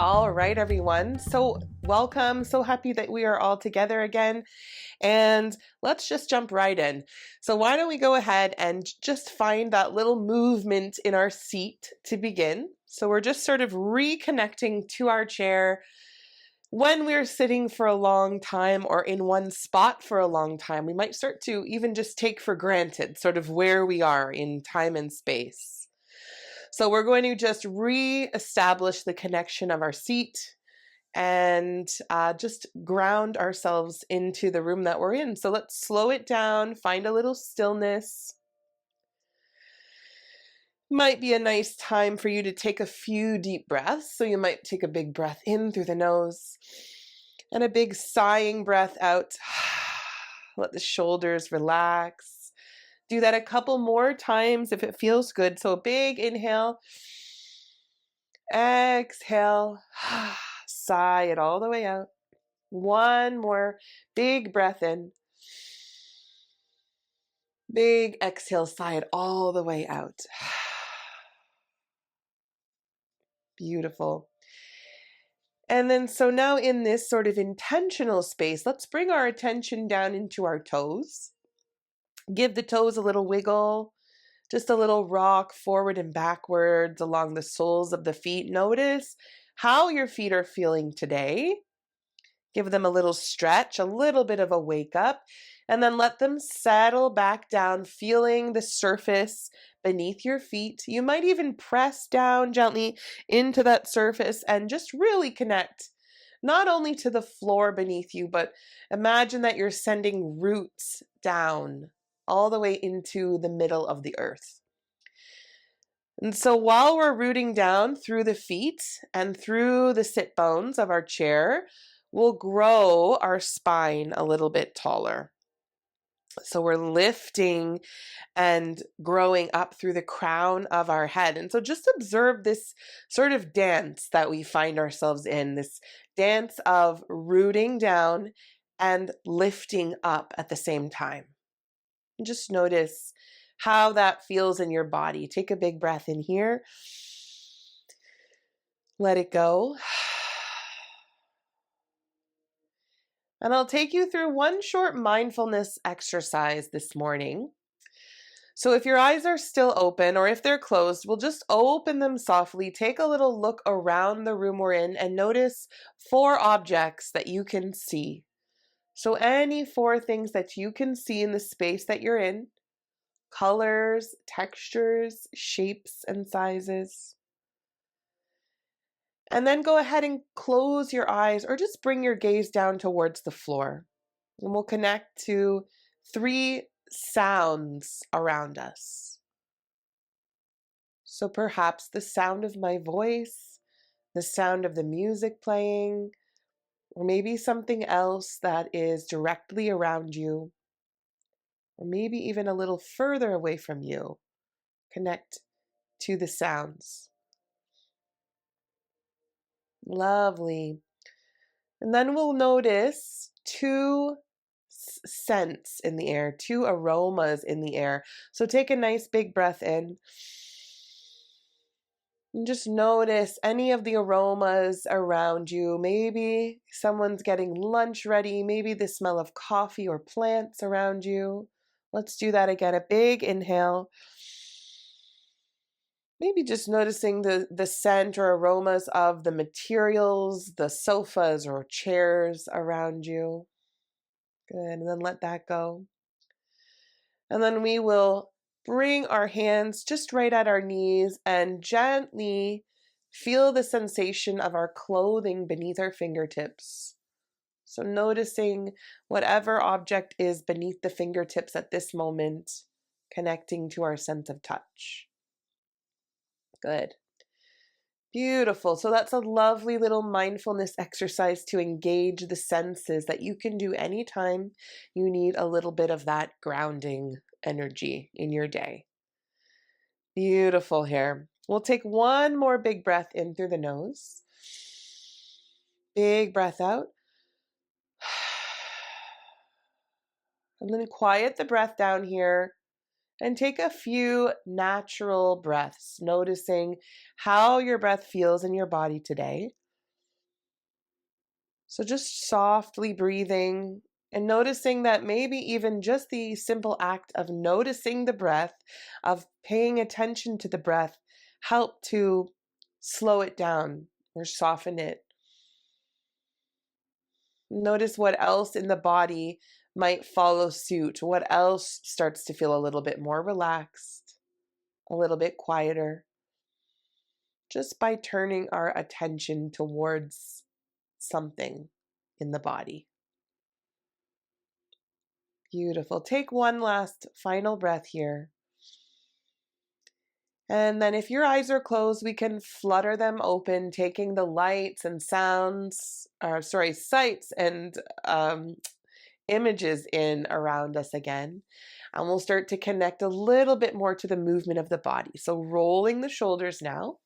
All right, everyone. So welcome. So happy that we are all together again. And let's just jump right in. So why don't we go ahead and just find that little movement in our seat to begin. So we're just sort of reconnecting to our chair. When we're sitting for a long time or in one spot for a long time, we might start to even just take for granted sort of where we are in time and space. So we're going to just re-establish the connection of our seat and just ground ourselves into the room that we're in. So let's slow it down, find a little stillness. Might be a nice time for you to take a few deep breaths. So you might take a big breath in through the nose and a big sighing breath out. Let the shoulders relax. Do that a couple more times if it feels good. So a big inhale, exhale, sigh it all the way out. One more big breath in. Big exhale, sigh it all the way out. Beautiful. And then so now in this sort of intentional space, let's bring our attention down into our toes. Give the toes a little wiggle, just a little rock forward and backwards along the soles of the feet. Notice how your feet are feeling today. Give them a little stretch, a little bit of a wake up, and then let them settle back down, feeling the surface beneath your feet. You might even press down gently into that surface and just really connect not only to the floor beneath you, but imagine that you're sending roots down all the way into the middle of the earth. And so while we're rooting down through the feet and through the sit bones of our chair, we'll grow our spine a little bit taller. So we're lifting and growing up through the crown of our head. And so just observe this sort of dance that we find ourselves in, this dance of rooting down and lifting up at the same time. And just notice how that feels in your body. Take a big breath in here. Let it go. And I'll take you through one short mindfulness exercise this morning. So if your eyes are still open or if they're closed, we'll just open them softly. Take a little look around the room we're in and notice 4 objects that you can see. So any 4 things that you can see in the space that you're in. Colors, textures, shapes, and sizes. And then go ahead and close your eyes or just bring your gaze down towards the floor. And we'll connect to 3 sounds around us. So perhaps the sound of my voice, the sound of the music playing, or maybe something else that is directly around you, or maybe even a little further away from you. Connect to the sounds. Lovely. And then we'll notice 2 scents in the air, 2 aromas in the air. So take a nice big breath in. And just notice any of the aromas around you. Maybe someone's getting lunch ready. Maybe the smell of coffee or plants around you. Let's do that again. A big inhale. Maybe just noticing the scent or aromas of the materials, the sofas or chairs around you. Good, and then let that go. And then we will bring our hands just right at our knees and gently feel the sensation of our clothing beneath our fingertips. So noticing whatever object is beneath the fingertips at this moment, connecting to our sense of touch. Good. Beautiful. So that's a lovely little mindfulness exercise to engage the senses that you can do anytime you need a little bit of that grounding energy in your day. Beautiful here. We'll take one more big breath in through the nose. Big breath out. And then quiet the breath down here. And take a few natural breaths, noticing how your breath feels in your body today. So just softly breathing and noticing that maybe even just the simple act of noticing the breath, of paying attention to the breath, help to slow it down or soften it. Notice what else in the body might follow suit. What else starts to feel a little bit more relaxed, a little bit quieter, just by turning our attention towards something in the body. Beautiful. Take one last final breath here. And then if your eyes are closed, we can flutter them open, taking the lights and sounds, sights and images in around us again. And we'll start to connect a little bit more to the movement of the body. So rolling the shoulders now.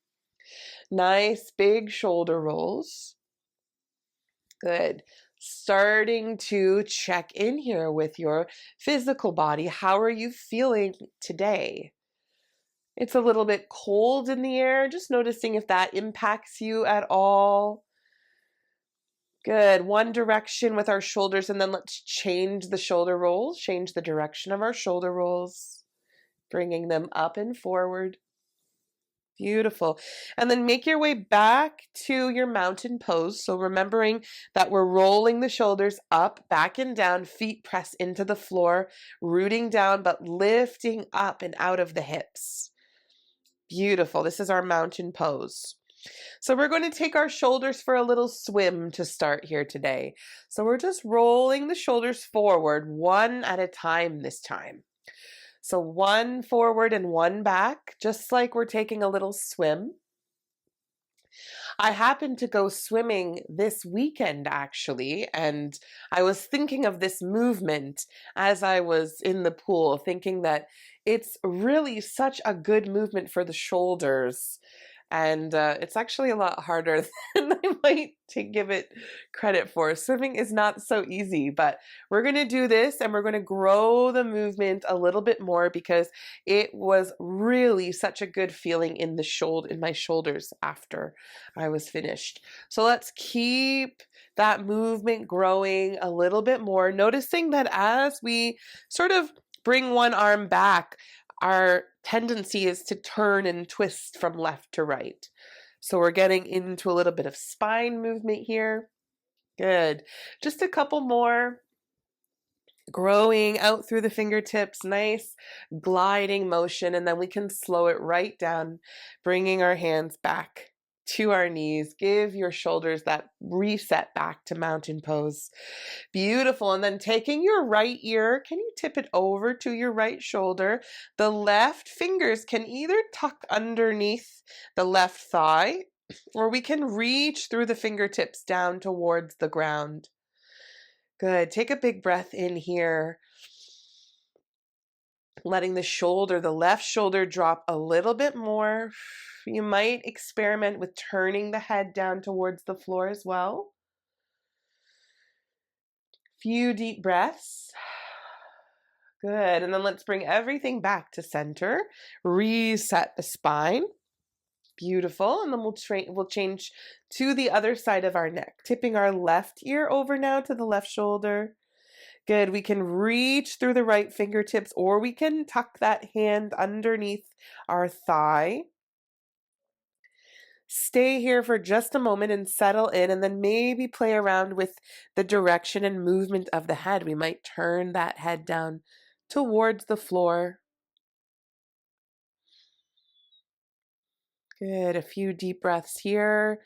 Nice big shoulder rolls. Good. Starting to check in here with your physical body. How are you feeling today? It's a little bit cold in the air. Just noticing if that impacts you at all. Good. One direction with our shoulders, and then let's change the shoulder rolls. Change the direction of our shoulder rolls. Bringing them up and forward. Beautiful. And then make your way back to your mountain pose. So remembering that we're rolling the shoulders up, back and down, feet press into the floor, rooting down, but lifting up and out of the hips. Beautiful. This is our mountain pose. So we're going to take our shoulders for a little swim to start here today. So we're just rolling the shoulders forward, one at a time this time. So one forward and one back, just like we're taking a little swim. I happened to go swimming this weekend, actually, and I was thinking of this movement as I was in the pool, thinking that it's really such a good movement for the shoulders. And it's actually a lot harder than I might to give it credit for. Swimming is not so easy, but we're going to do this and we're going to grow the movement a little bit more because it was really such a good feeling in my shoulders after I was finished. So let's keep that movement growing a little bit more, noticing that as we sort of bring one arm back, our tendency is to turn and twist from left to right. So we're getting into a little bit of spine movement here. Good. Just a couple more. Growing out through the fingertips, nice gliding motion, and then we can slow it right down, bringing our hands back to our knees. Give your shoulders that reset back to mountain pose. Beautiful. And then taking your right ear, can you tip it over to your right shoulder? The left fingers can either tuck underneath the left thigh, or we can reach through the fingertips down towards the ground. Good. Take a big breath in here. Letting the left shoulder drop a little bit more. You might experiment with turning the head down towards the floor as well. Few deep breaths. Good. And then let's bring everything back to center. Reset the spine. Beautiful. And then we'll change to the other side of our neck, tipping our left ear over now to the left shoulder. Good. We can reach through the right fingertips, or we can tuck that hand underneath our thigh. Stay here for just a moment and settle in, and then maybe play around with the direction and movement of the head. We might turn that head down towards the floor. Good. A few deep breaths here.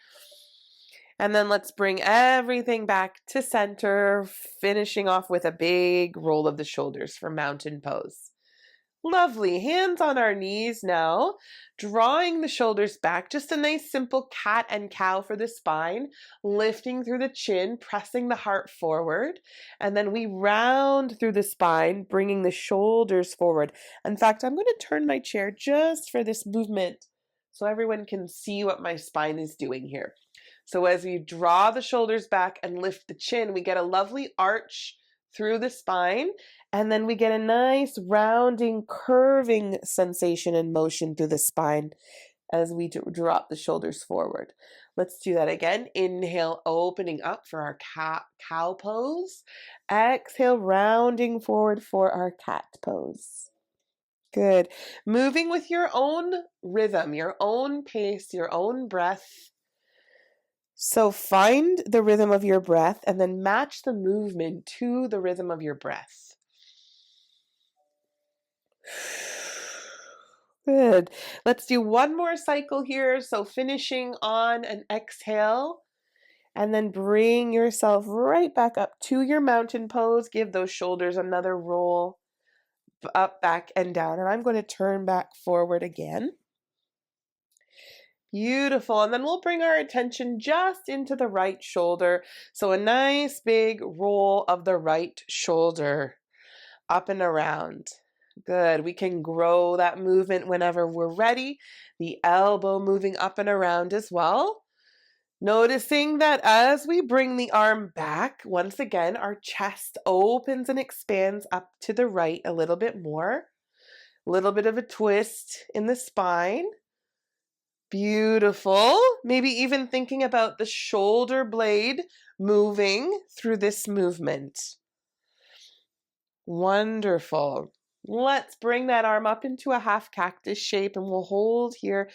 And then let's bring everything back to center, finishing off with a big roll of the shoulders for mountain pose. Lovely. Hands on our knees now, drawing the shoulders back. Just a nice simple cat and cow for the spine, lifting through the chin, pressing the heart forward. And then we round through the spine, bringing the shoulders forward. In fact, I'm going to turn my chair just for this movement so everyone can see what my spine is doing here. So as we draw the shoulders back and lift the chin, we get a lovely arch through the spine, and then we get a nice rounding, curving sensation and motion through the spine as we drop the shoulders forward. Let's do that again. Inhale, opening up for our cow pose. Exhale, rounding forward for our cat pose. Good. Moving with your own rhythm, your own pace, your own breath. So find the rhythm of your breath and then match the movement to the rhythm of your breath. Good. Let's do one more cycle here. So finishing on an exhale, and then bring yourself right back up to your mountain pose. Give those shoulders another roll up, back, and down. And I'm going to turn back forward again. Beautiful. And then we'll bring our attention just into the right shoulder. So a nice big roll of the right shoulder up and around. Good. We can grow that movement whenever we're ready. The elbow moving up and around as well. Noticing that as we bring the arm back, once again, our chest opens and expands up to the right a little bit more. A little bit of a twist in the spine. Beautiful. Maybe even thinking about the shoulder blade moving through this movement. Wonderful. Let's bring that arm up into a half cactus shape and we'll hold here.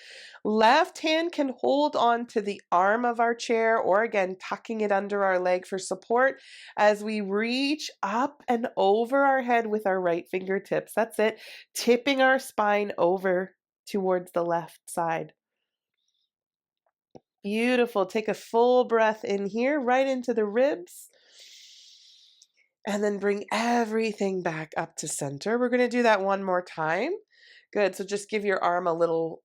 Left hand can hold on to the arm of our chair or again, tucking it under our leg for support as we reach up and over our head with our right fingertips. That's it. Tipping our spine over towards the left side. Beautiful. Take a full breath in here, right into the ribs. And then bring everything back up to center. We're going to do that one more time. Good. So just give your arm a little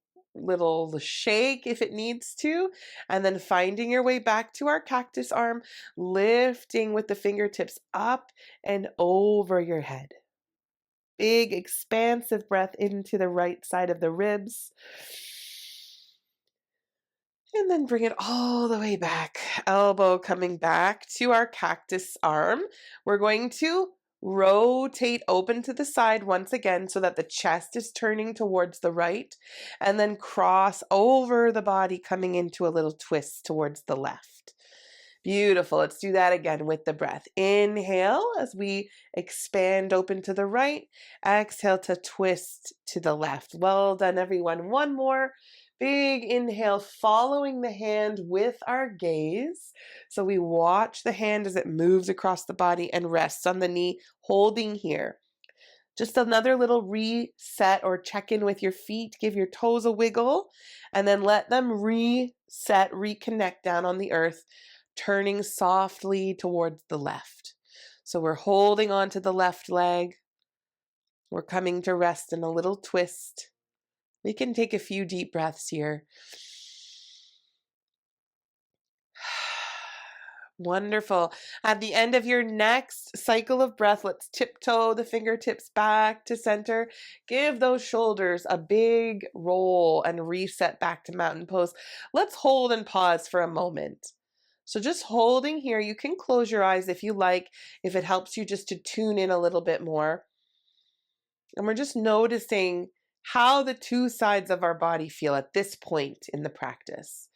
shake if it needs to. And then finding your way back to our cactus arm, lifting with the fingertips up and over your head. Big expansive breath into the right side of the ribs. And then bring it all the way back. Elbow coming back to our cactus arm. We're going to rotate open to the side once again so that the chest is turning towards the right. And then cross over the body, coming into a little twist towards the left. Beautiful. Let's do that again with the breath. Inhale as we expand open to the right. Exhale to twist to the left. Well done, everyone. One more. Big inhale, following the hand with our gaze. So we watch the hand as it moves across the body and rests on the knee, holding here. Just another little reset or check in with your feet. Give your toes a wiggle and then let them reset, reconnect down on the earth, turning softly towards the left. So we're holding on to the left leg. We're coming to rest in a little twist. We can take a few deep breaths here. Wonderful. At the end of your next cycle of breath, let's tiptoe the fingertips back to center. Give those shoulders a big roll and reset back to mountain pose. Let's hold and pause for a moment. So just holding here, you can close your eyes if you like, if it helps you just to tune in a little bit more. And we're just noticing how the two sides of our body feel at this point in the practice.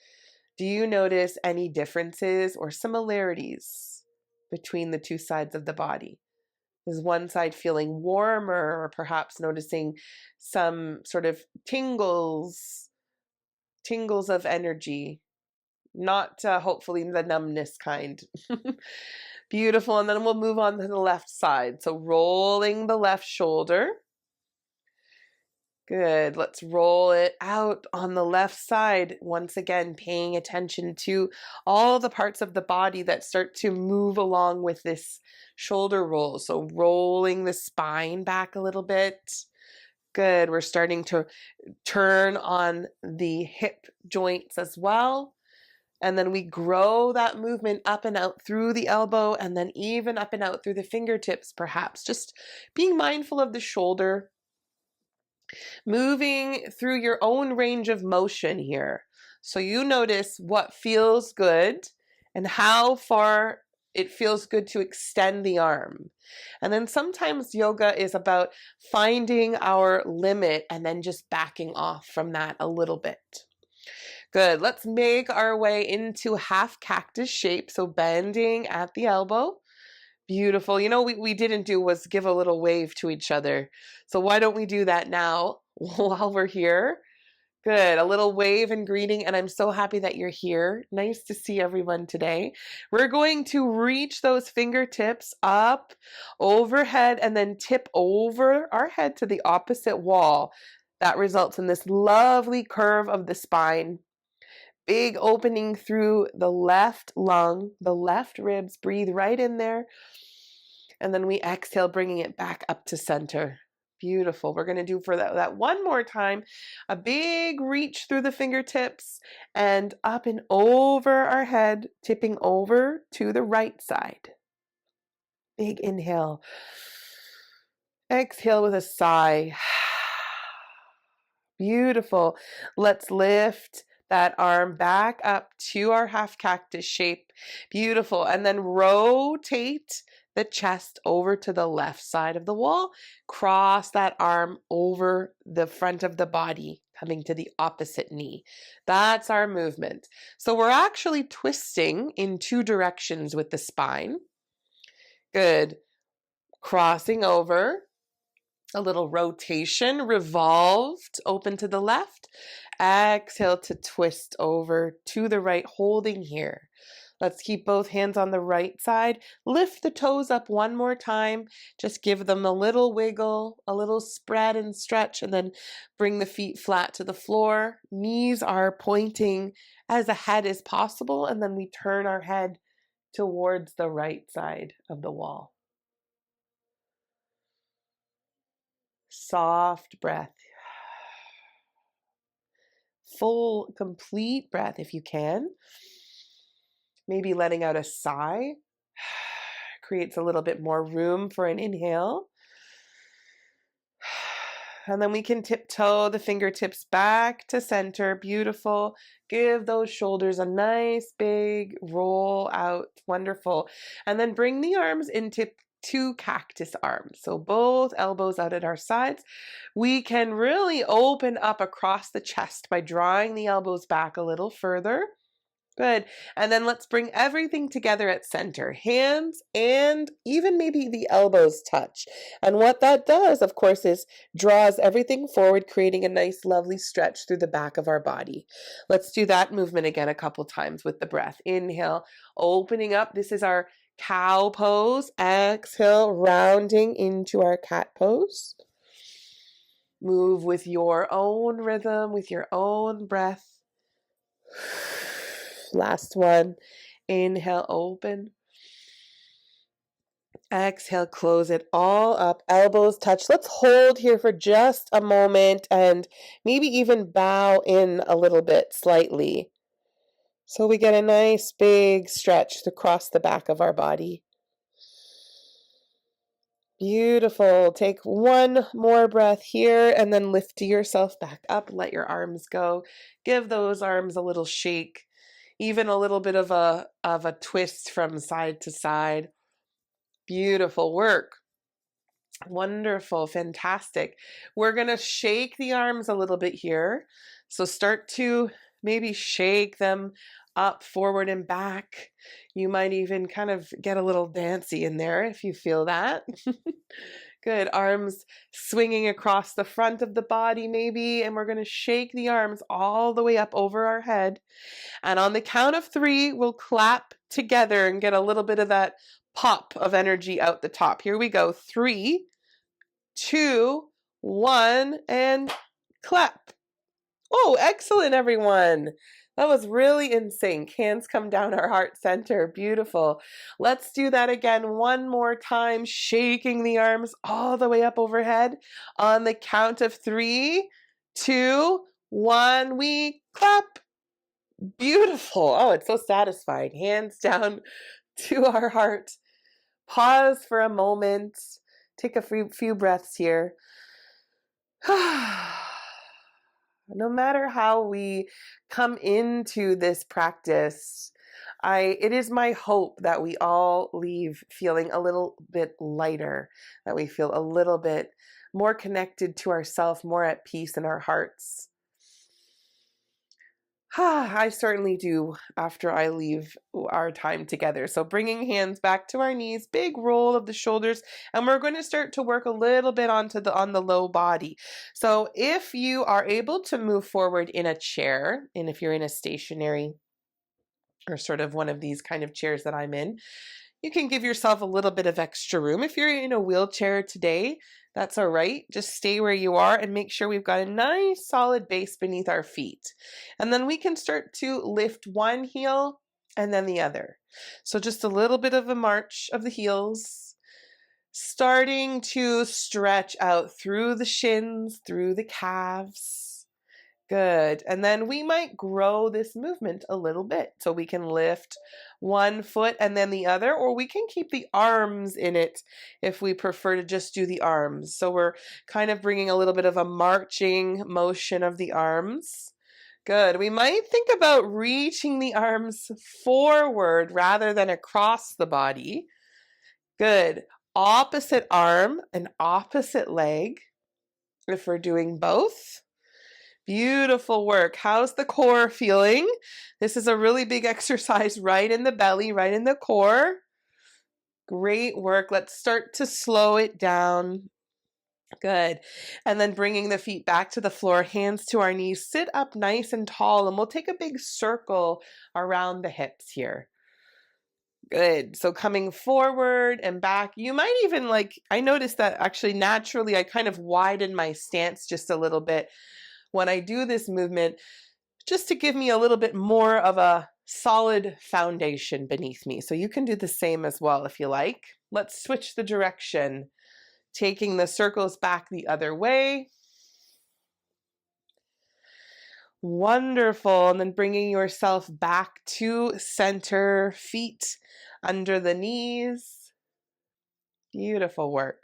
Do you notice any differences or similarities between the two sides of the body? Is one side feeling warmer or perhaps noticing some sort of tingles of energy? Not hopefully the numbness kind. Beautiful. And then we'll move on to the left side. So rolling the left shoulder. Good. Let's roll it out on the left side. Once again, paying attention to all the parts of the body that start to move along with this shoulder roll. So rolling the spine back a little bit. Good. We're starting to turn on the hip joints as well. And then we grow that movement up and out through the elbow and then even up and out through the fingertips, perhaps. Just being mindful of the shoulder. Moving through your own range of motion here. So you notice what feels good and how far It feels good to extend the arm. And then sometimes yoga is about finding our limit and then just backing off from that a little bit. Good. Let's make our way into half cactus shape. So bending at the elbow. Beautiful. You know, we didn't do was give a little wave to each other. So why don't we do that now while we're here? Good. A little wave and greeting. And I'm so happy that you're here. Nice to see everyone today. We're going to reach those fingertips up overhead and then tip over our head to the opposite wall. That results in this lovely curve of the spine. Big opening through the left lung, the left ribs. Breathe right in there. And then we exhale, bringing it back up to center. Beautiful. We're going to do for that one more time, a big reach through the fingertips and up and over our head, tipping over to the right side. Big inhale. Exhale with a sigh. Beautiful. Let's lift that arm back up to our half cactus shape. Beautiful. And then rotate the chest over to the left side of the wall. Cross that arm over the front of the body, coming to the opposite knee. That's our movement. So we're actually twisting in two directions with the spine. Good. Crossing over. A little rotation, revolved, open to the left. Exhale to twist over to the right, holding here. Let's keep both hands on the right side. Lift the toes up one more time. Just give them a little wiggle, a little spread and stretch, and then bring the feet flat to the floor. Knees are pointing as ahead as possible, and then we turn our head towards the right side of the wall. Soft breath. Full, complete breath if you can. Maybe letting out a sigh creates a little bit more room for an inhale. And then we can tiptoe the fingertips back to center. Beautiful. Give those shoulders a nice big roll out. Wonderful. And then bring the arms into two cactus arms. So both elbows out at our sides. We can really open up across the chest by drawing the elbows back a little further. Good. And then let's bring everything together at center. Hands and even maybe the elbows touch. And what that does, of course, is draws everything forward, creating a nice, lovely stretch through the back of our body. Let's do that movement again a couple times with the breath. Inhale, opening up. This is our cow pose. Exhale, rounding into our cat pose. Move with your own rhythm, with your own breath. Last one. Inhale, open. Exhale, close it all up. Elbows touch. Let's hold here for just a moment and maybe even bow in a little bit slightly. So we get a nice big stretch across the back of our body. Beautiful. Take one more breath here and then lift yourself back up. Let your arms go. Give those arms a little shake. Even a little bit of a twist from side to side. Beautiful work. Wonderful, fantastic. We're going to shake the arms a little bit here. So start to maybe shake them up, forward, and back. You might even kind of get a little dancey in there if you feel that. Good. Arms swinging across the front of the body maybe, and we're going to shake the arms all the way up over our head. And on the count of 3, we'll clap together and get a little bit of that pop of energy out the top. Here we go. 3, 2, 1, and clap. Oh, excellent, everyone. That was really in sync. Hands come down our heart center. Beautiful. Let's do that again one more time, shaking the arms all the way up overhead. On the count of 3, 2, 1, we clap. Beautiful. Oh, it's so satisfying. Hands down to our heart. Pause for a moment. Take a few breaths here. No matter how we come into this practice, It is my hope that we all leave feeling a little bit lighter, that we feel a little bit more connected to ourselves, more at peace in our hearts. I certainly do after I leave our time together. So bringing hands back to our knees, big roll of the shoulders, and we're going to start to work a little bit on the low body. So if you are able to move forward in a chair, and if you're in a stationary or sort of one of these kind of chairs that I'm in, you can give yourself a little bit of extra room. If you're in a wheelchair today, that's all right. Just stay where you are and make sure we've got a nice solid base beneath our feet. And then we can start to lift one heel and then the other. So just a little bit of a march of the heels, starting to stretch out through the shins, through the calves. Good. And then we might grow this movement a little bit. So we can lift one foot and then the other, or we can keep the arms in it if we prefer to just do the arms. So we're kind of bringing a little bit of a marching motion of the arms. Good. We might think about reaching the arms forward rather than across the body. Good. Opposite arm and opposite leg if we're doing both. Beautiful work. How's the core feeling? This is a really big exercise right in the belly, right in the core. Great work. Let's start to slow it down. Good. And then bringing the feet back to the floor, hands to our knees, sit up nice and tall, and we'll take a big circle around the hips here. Good. So coming forward and back. You might even I noticed that actually naturally I kind of widen my stance just a little bit when I do this movement, just to give me a little bit more of a solid foundation beneath me. So you can do the same as well if you like. Let's switch the direction, taking the circles back the other way. Wonderful. And then bringing yourself back to center, feet under the knees. Beautiful work.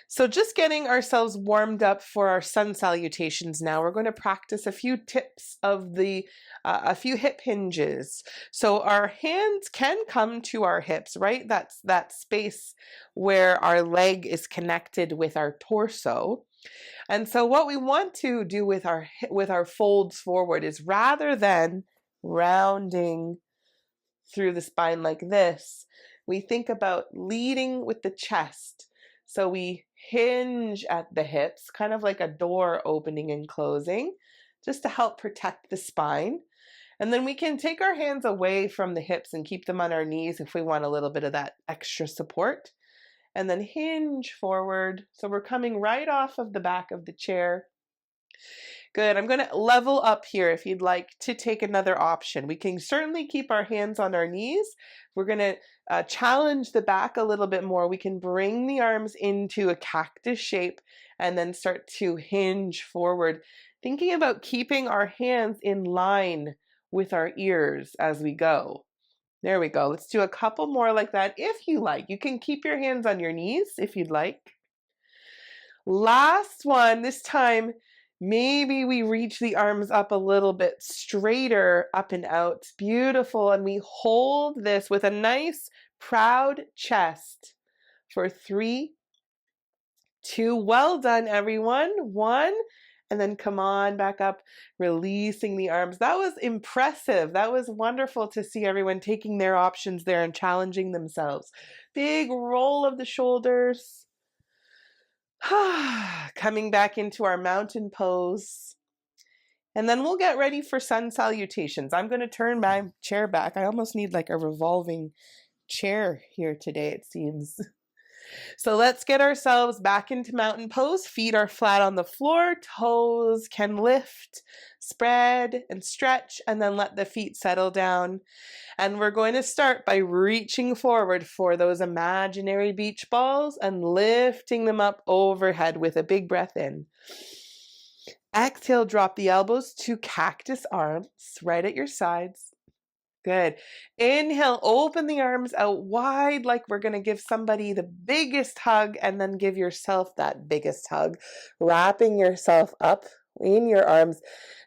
So just getting ourselves warmed up for our sun salutations now, we're going to practice a few tips of a few hip hinges. So our hands can come to our hips, right? That's that space where our leg is connected with our torso. And so what we want to do with our folds forward is rather than rounding through the spine like this, we think about leading with the chest. So we hinge at the hips, kind of like a door opening and closing, just to help protect the spine. And then we can take our hands away from the hips and keep them on our knees if we want a little bit of that extra support. And then hinge forward. So we're coming right off of the back of the chair. Good. I'm going to level up here if you'd like to take another option. We can certainly keep our hands on our knees. We're going to challenge the back a little bit more. We can bring the arms into a cactus shape and then start to hinge forward, thinking about keeping our hands in line with our ears as we go. There we go. Let's do a couple more like that if you like. You can keep your hands on your knees if you'd like. Last one, this time, maybe we reach the arms up a little bit straighter, up and out. Beautiful. And we hold this with a nice, proud chest for 3, 2. Well done, everyone. 1. And then come on back up, releasing the arms. That was impressive. That was wonderful to see everyone taking their options there and challenging themselves. Big roll of the shoulders. Coming back into our mountain pose. And then we'll get ready for sun salutations. I'm going to turn my chair back. I almost need like a revolving chair here today, it seems. So let's get ourselves back into mountain pose. Feet are flat on the floor. Toes can lift, spread, and stretch, and then let the feet settle down. And we're going to start by reaching forward for those imaginary beach balls and lifting them up overhead with a big breath in. Exhale, drop the elbows to cactus arms right at your sides. Good. Inhale, open the arms out wide like we're going to give somebody the biggest hug, and then give yourself that biggest hug, wrapping yourself up in your arms.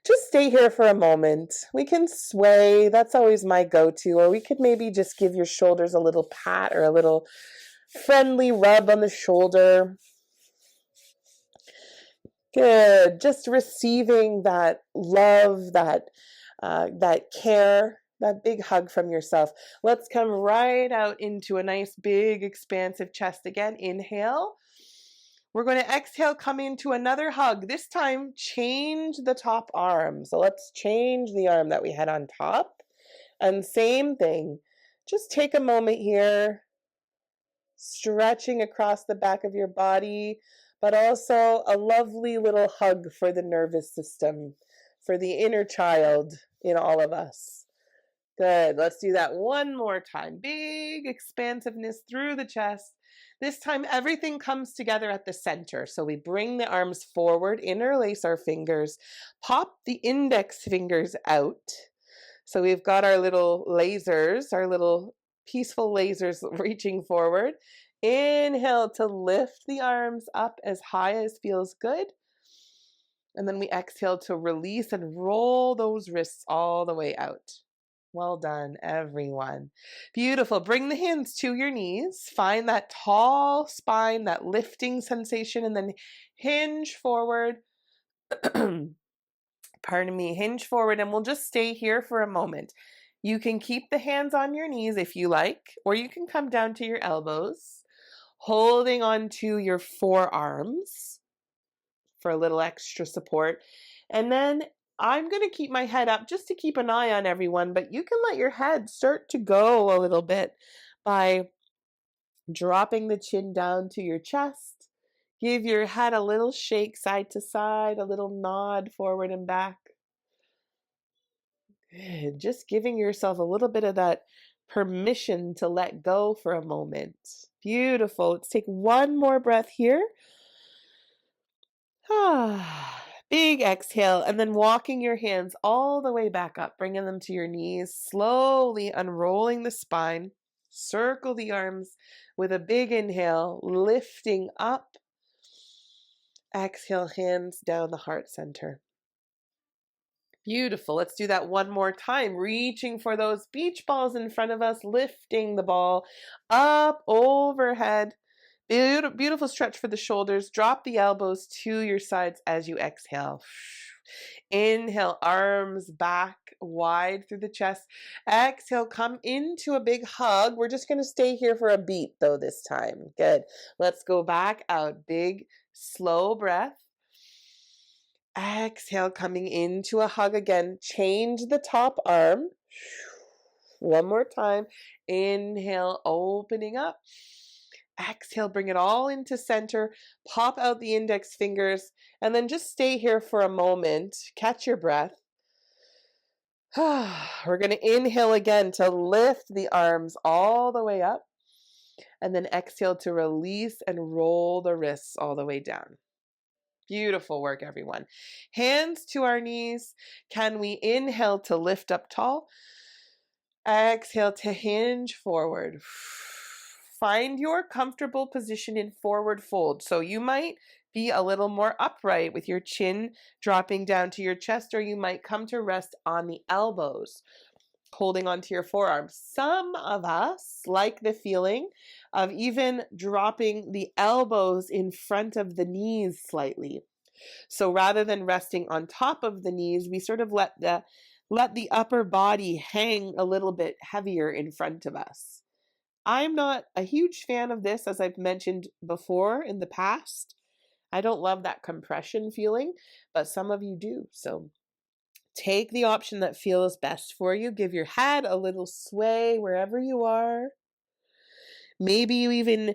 Just stay here for a moment. We can sway. That's always my go-to. Or we could maybe just give your shoulders a little pat or a little friendly rub on the shoulder. Good. Just receiving that love, that care, that big hug from yourself. Let's come right out into a nice big expansive chest again. Inhale. We're going to exhale, come into another hug. This time, change the top arm. So let's change the arm that we had on top. And same thing. Just take a moment here, stretching across the back of your body, but also a lovely little hug for the nervous system, for the inner child in all of us. Good. Let's do that one more time. Big expansiveness through the chest. This time, everything comes together at the center. So we bring the arms forward, interlace our fingers, pop the index fingers out. So we've got our little lasers, our little peaceful lasers reaching forward. Inhale to lift the arms up as high as feels good. And then we exhale to release and roll those wrists all the way out. Well done, everyone. Beautiful. Bring the hands to your knees. Find that tall spine, that lifting sensation, and then hinge forward. Pardon me, hinge forward, and we'll just stay here for a moment. You can keep the hands on your knees if you like, or you can come down to your elbows, holding on to your forearms for a little extra support. And then I'm going to keep my head up just to keep an eye on everyone, but you can let your head start to go a little bit by dropping the chin down to your chest. Give your head a little shake side to side, a little nod forward and back. Good. Just giving yourself a little bit of that permission to let go for a moment. Beautiful. Let's take one more breath here. Big exhale, and then walking your hands all the way back up, bringing them to your knees, slowly unrolling the spine. Circle the arms with a big inhale, lifting up. Exhale, hands down the heart center. Beautiful. Let's do that one more time. Reaching for those beach balls in front of us, lifting the ball up overhead. Beautiful stretch for the shoulders. Drop the elbows to your sides as you exhale. Inhale, arms back wide through the chest. Exhale, come into a big hug. We're just going to stay here for a beat though this time. Good. Let's go back out. Big, slow breath. Exhale, coming into a hug again. Change the top arm. One more time. Inhale, opening up. Exhale, bring it all into center. Pop out the index fingers, and then just stay here for a moment. Catch your breath. We're going to inhale again to lift the arms all the way up, and then exhale to release and roll the wrists all the way down. Beautiful work, everyone. Hands to our knees. Can we inhale to lift up tall? Exhale to hinge forward. Find your comfortable position in forward fold. So you might be a little more upright with your chin dropping down to your chest, or you might come to rest on the elbows, holding onto your forearms. Some of us like the feeling of even dropping the elbows in front of the knees slightly. So rather than resting on top of the knees, we sort of let the upper body hang a little bit heavier in front of us. I'm not a huge fan of this, as I've mentioned before in the past. I don't love that compression feeling, but some of you do. So take the option that feels best for you. Give your head a little sway wherever you are. Maybe you even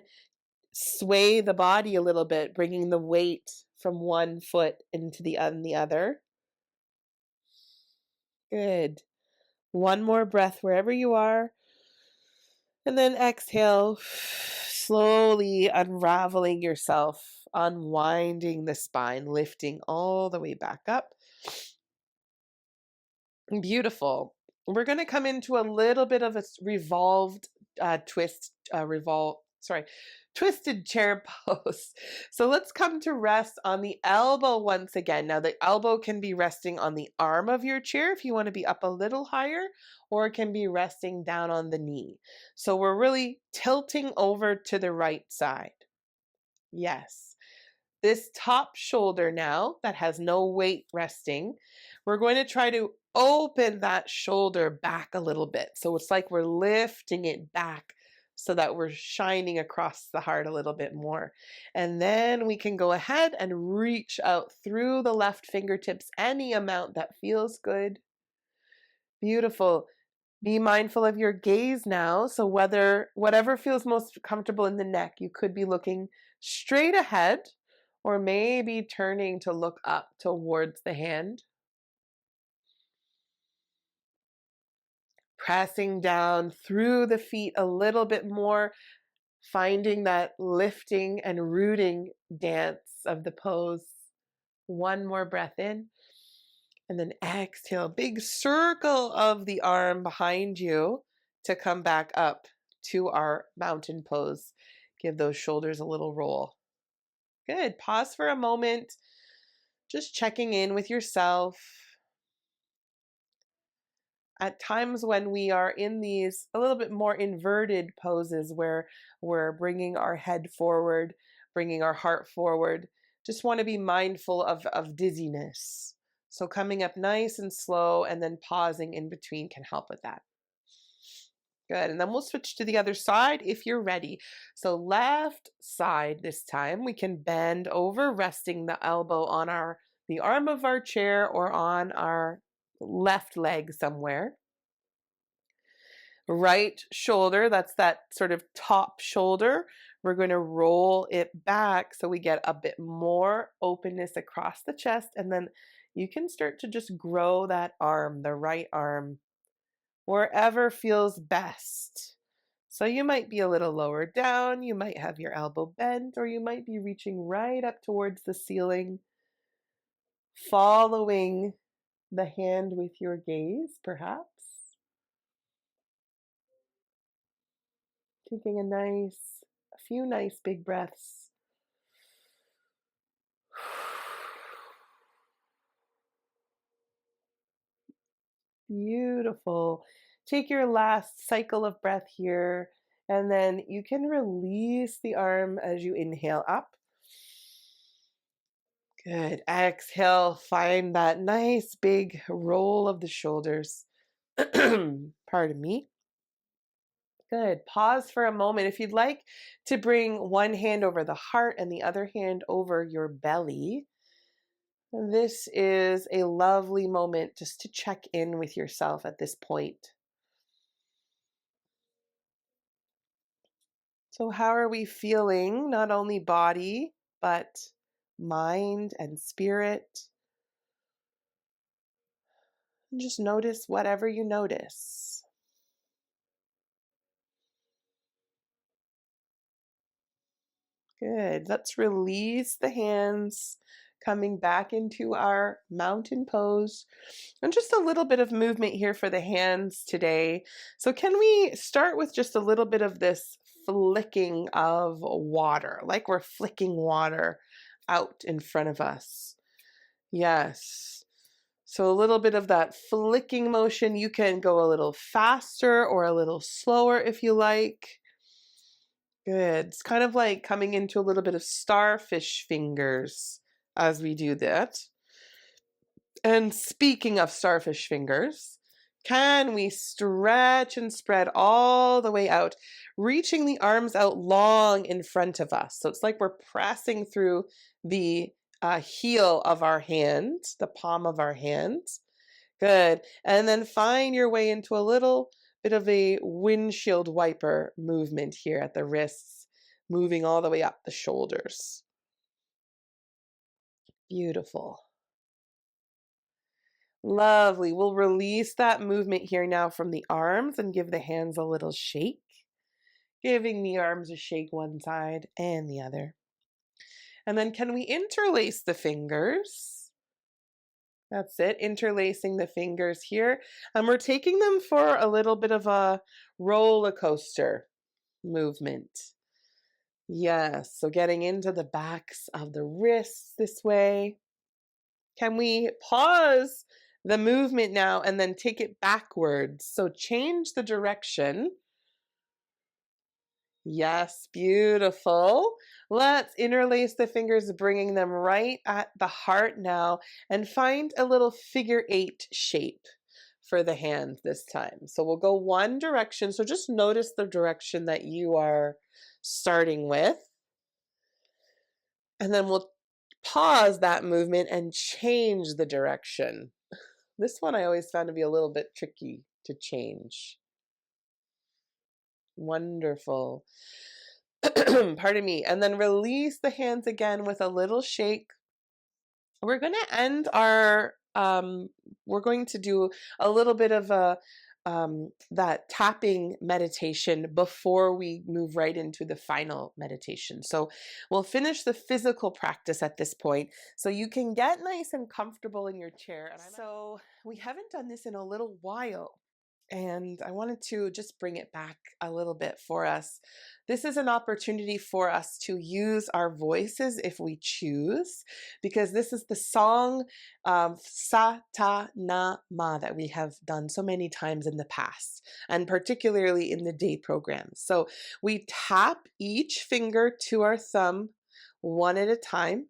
sway the body a little bit, bringing the weight from one foot into the other. Good. One more breath wherever you are. And then exhale, slowly unraveling yourself, unwinding the spine, lifting all the way back up. Beautiful. We're going to come into a little bit of a revolved twist, twisted chair pose. So let's come to rest on the elbow once again. Now the elbow can be resting on the arm of your chair if you want to be up a little higher, or it can be resting down on the knee. So we're really tilting over to the right side. Yes. This top shoulder now that has no weight resting, we're going to try to open that shoulder back a little bit. So it's like we're lifting it back so that we're shining across the heart a little bit more. And then we can go ahead and reach out through the left fingertips any amount that feels good. Beautiful. Be mindful of your gaze now. So whatever feels most comfortable in the neck, you could be looking straight ahead or maybe turning to look up towards the hand. Pressing down through the feet a little bit more, finding that lifting and rooting dance of the pose. One more breath in. And then exhale, big circle of the arm behind you to come back up to our mountain pose. Give those shoulders a little roll. Good. Pause for a moment, just checking in with yourself. At times when we are in these a little bit more inverted poses where we're bringing our head forward, bringing our heart forward, just want to be mindful of dizziness. So coming up nice and slow and then pausing in between can help with that. Good. And then we'll switch to the other side if you're ready. So left side this time, we can bend over, resting the elbow on the arm of our chair or on our left leg somewhere. Right shoulder, that's that sort of top shoulder. We're going to roll it back so we get a bit more openness across the chest, and then you can start to just grow that arm, the right arm, wherever feels best. So you might be a little lower down, you might have your elbow bent, or you might be reaching right up towards the ceiling, following the hand with your gaze, perhaps. Taking a few nice big breaths. Beautiful. Take your last cycle of breath here, and then you can release the arm as you inhale up. Good. Exhale, find that nice big roll of the shoulders. Pardon me. Good. Pause for a moment. If you'd like to bring one hand over the heart and the other hand over your belly, this is a lovely moment just to check in with yourself at this point. So how are we feeling? Not only body, but mind and spirit. And just notice whatever you notice. Good. Let's release the hands, coming back into our mountain pose. And just a little bit of movement here for the hands today. So can we start with just a little bit of this flicking of water, like we're flicking water out in front of us? Yes. So a little bit of that flicking motion. You can go a little faster or a little slower if you like. Good. It's kind of like coming into a little bit of starfish fingers as we do that. And speaking of starfish fingers, can we stretch and spread all the way out, reaching the arms out long in front of us? So it's like we're pressing through the heel of our hand, the palm of our hand. Good. And then find your way into a little bit of a windshield wiper movement here at the wrists, moving all the way up the shoulders. Beautiful. Lovely. We'll release that movement here now from the arms and give the hands a little shake. Giving the arms a shake one side and the other. And then can we interlace the fingers? That's it, interlacing the fingers here. And we're taking them for a little bit of a roller coaster movement. Yes, so getting into the backs of the wrists this way. Can we pause the movement now and then take it backwards? So change the direction. Yes, beautiful. Let's interlace the fingers, bringing them right at the heart now, and find a little figure 8 shape for the hand this time. So we'll go one direction. So just notice the direction that you are starting with. And then we'll pause that movement and change the direction. This one I always found to be a little bit tricky to change. Wonderful. Pardon me. And then release the hands again with a little shake. We're going to end our, we're going to do a little bit of that tapping meditation before we move right into the final meditation. So we'll finish the physical practice at this point. So you can get nice and comfortable in your chair. So we haven't done this in a little while. And I wanted to just bring it back a little bit for us. This is an opportunity for us to use our voices if we choose, because this is the song Sa Ta Na Ma that we have done so many times in the past, and particularly in the day programs. So we tap each finger to our thumb one at a time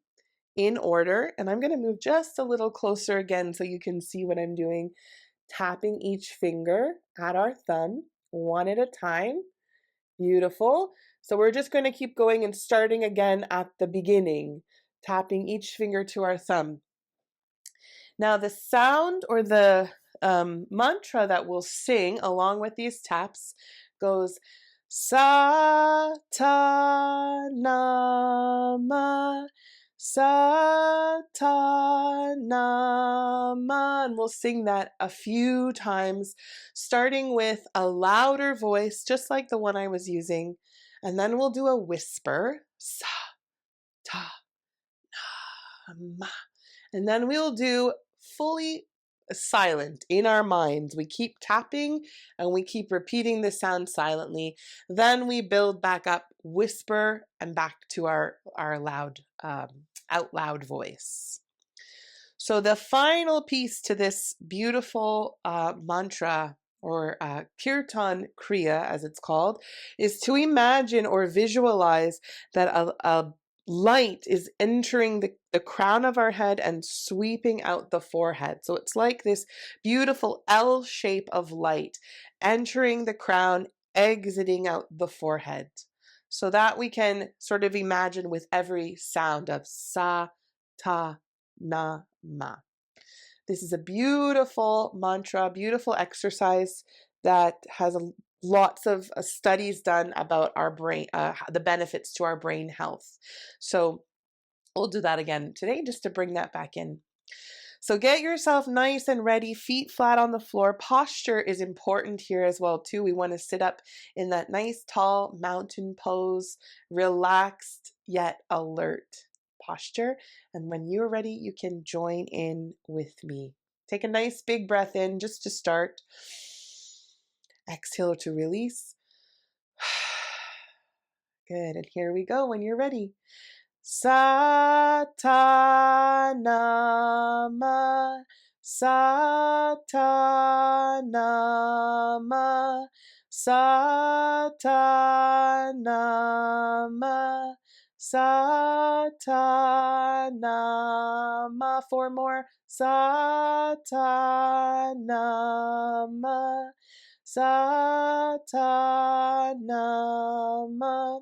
in order. And I'm going to move just a little closer again so you can see what I'm doing. Tapping each finger at our thumb one at a time. Beautiful. So we're just going to keep going and starting again at the beginning, tapping each finger to our thumb. Now the sound or the mantra that we'll sing along with these taps goes Sa Ta Na Ma, Sa Ta Na Ma, and we'll sing that a few times, starting with a louder voice, just like the one I was using, and then we'll do a whisper, Sa Ta Na Ma, and then we'll do fully silent in our minds. We keep tapping and we keep repeating the sound silently. Then we build back up, whisper, and back to our loud, out loud voice. So the final piece to this beautiful mantra, or Kirtan Kriya as it's called, is to imagine or visualize that a light is entering the crown of our head and sweeping out the forehead. So it's like this beautiful L shape of light entering the crown, exiting out the forehead. So that we can sort of imagine with every sound of Sa, Ta, Na, Ma. This is a beautiful mantra, beautiful exercise that has lots of studies done about our brain, the benefits to our brain health. So we'll do that again today just to bring that back in. So get yourself nice and ready, feet flat on the floor. Posture is important here as well too. We want to sit up in that nice tall mountain pose, relaxed yet alert posture. And when you're ready, you can join in with me. Take a nice big breath in just to start. Exhale to release. Good. And here we go when you're ready. Sa Ta Na Ma, Sa Ta Na Ma, Sa Ta Na Ma, Sa Ta Na Ma. Four more. Sa Ta Na Ma, Sa Ta Na Ma,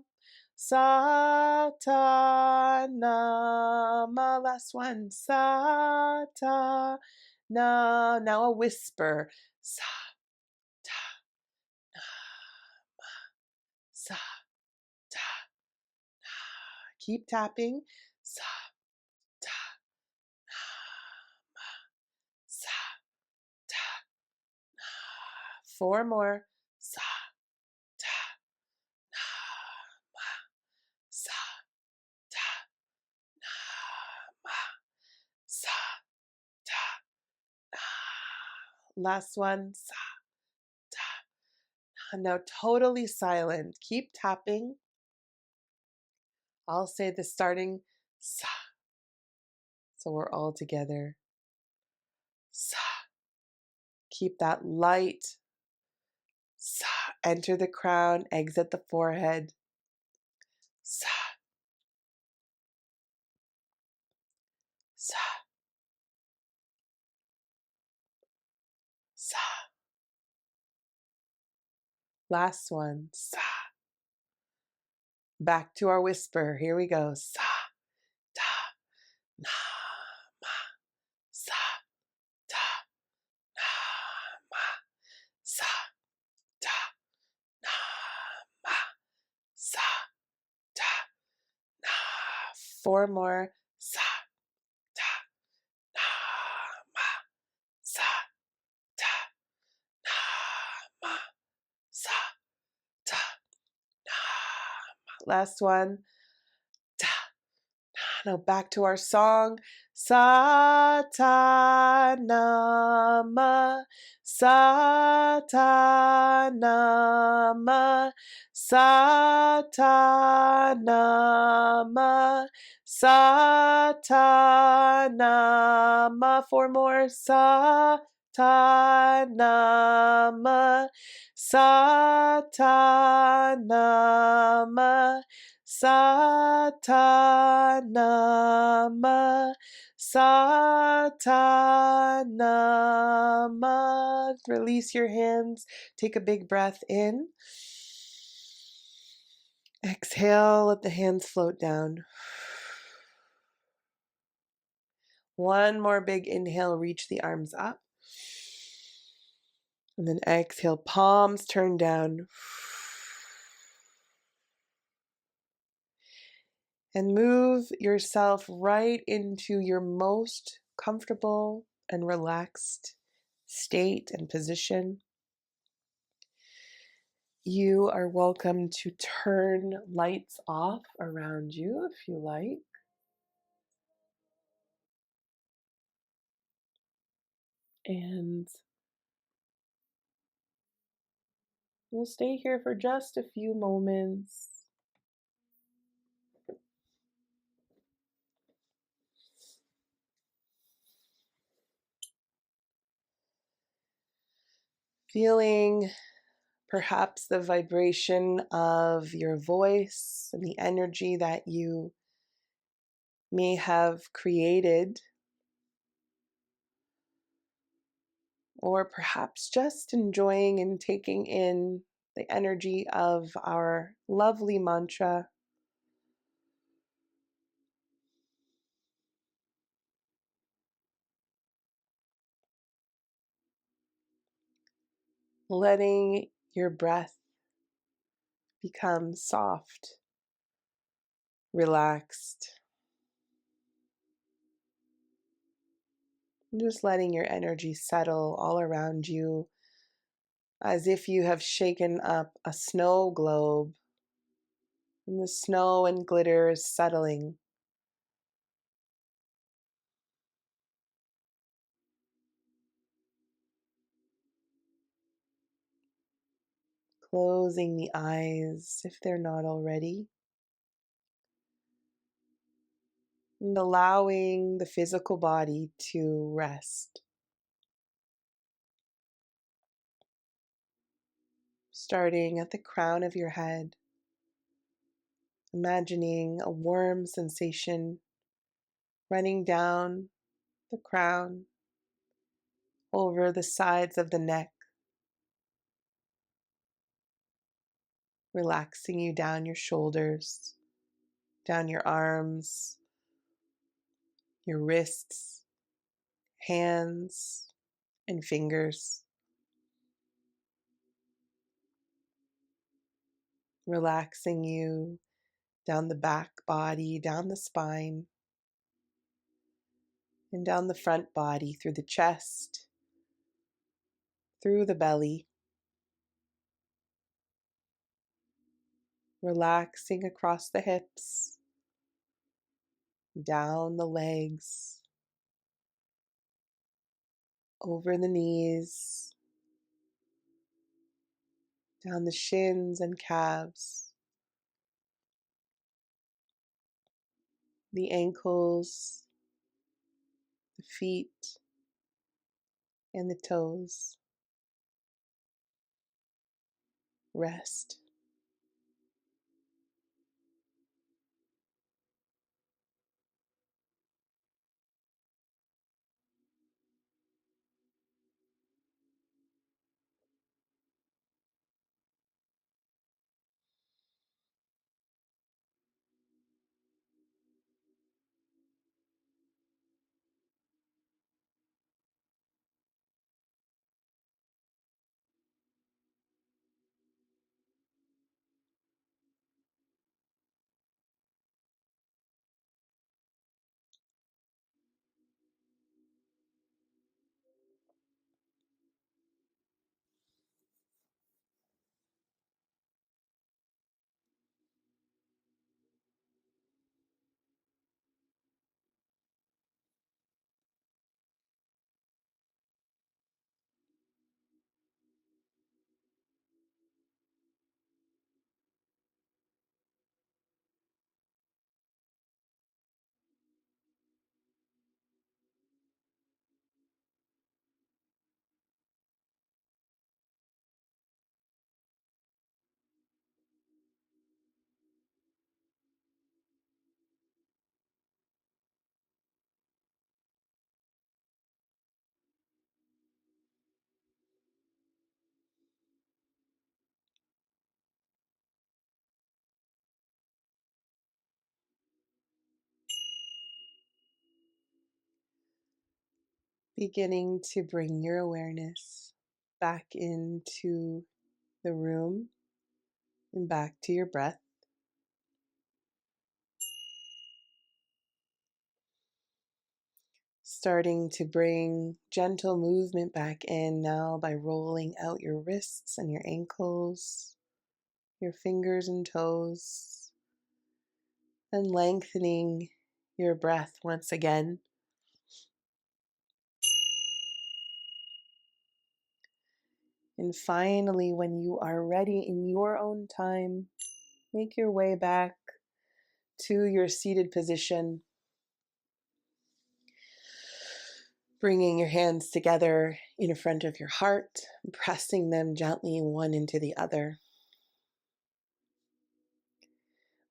Sa Ta Na Ma. Last one. Sa Ta Na. Now a whisper. Sa Ta Na Ma. Sa Ta Na. Keep tapping. Sa Ta Na Ma. Sa Ta Na. Four more. Sa Ta Na Ma. Sa Ta Na Ma. Sa Ta Na. Last one. Sa Ta. Now totally silent. Keep tapping. I'll say the starting sa. So we're all together. Sa. Keep that light. Sa. Enter the crown, exit the forehead. Sa. Sa. Sa. Last one. Sa. Back to our whisper. Here we go. Sa. Ta. Na. Ma. Sa. Ta. Na. Ma. Sa. Ta. Na. Ma. Sa. Ta. Na. Four more. Sa. Ta. Na. Ma. Sa. Ta. Na. Ma. Sa. Ta. Na. Ma. Last one. Ta. Now back to our song. Satanama, Satanama, Satanama, Satanama. Four more. Satanama, Satanama, Satanama, Satanama. Release your hands. Take a big breath in. Exhale, let the hands float down. One more big inhale, reach the arms up. And then exhale, palms turn down. And move yourself right into your most comfortable and relaxed state and position. You are welcome to turn lights off around you if you like. And we'll stay here for just a few moments. Feeling perhaps the vibration of your voice and the energy that you may have created, or perhaps just enjoying and taking in the energy of our lovely mantra. Letting your breath become soft, relaxed. Just letting your energy settle all around you as if you have shaken up a snow globe and the snow and glitter is settling. Closing the eyes if they're not already. And allowing the physical body to rest. Starting at the crown of your head, imagining a warm sensation running down the crown, over the sides of the neck, relaxing you down your shoulders, down your arms, your wrists, hands, and fingers. Relaxing you down the back body, down the spine, and down the front body, through the chest, through the belly. Relaxing across the hips, down the legs, over the knees, down the shins and calves. the ankles, the feet, and the toes. Rest. Beginning to bring your awareness back into the room and back to your breath. Starting to bring gentle movement back in now by rolling out your wrists and your ankles, your fingers and toes, and lengthening your breath once again. And finally, when you are ready in your own time, make your way back to your seated position, bringing your hands together in front of your heart, pressing them gently one into the other.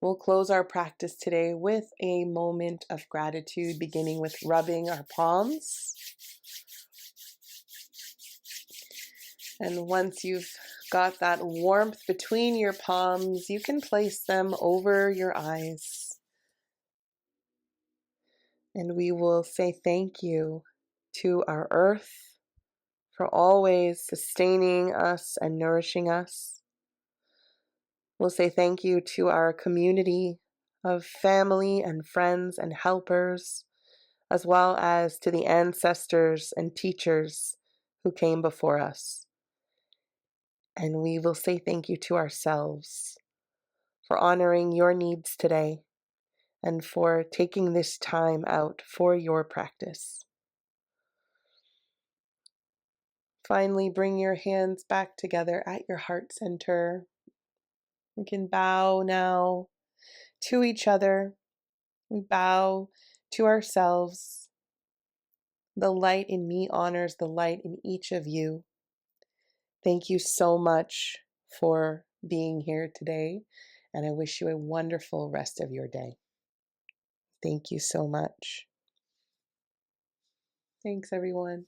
We'll close our practice today with a moment of gratitude, beginning with rubbing our palms. And once you've got that warmth between your palms, you can place them over your eyes. And we will say thank you to our earth for always sustaining us and nourishing us. We'll say thank you to our community of family and friends and helpers, as well as to the ancestors and teachers who came before us. And we will say thank you to ourselves for honoring your needs today and for taking this time out for your practice. Finally, bring your hands back together at your heart center. We can bow now to each other. We bow to ourselves. The light in me honors the light in each of you. Thank you so much for being here today, and I wish you a wonderful rest of your day. Thank you so much. Thanks, everyone.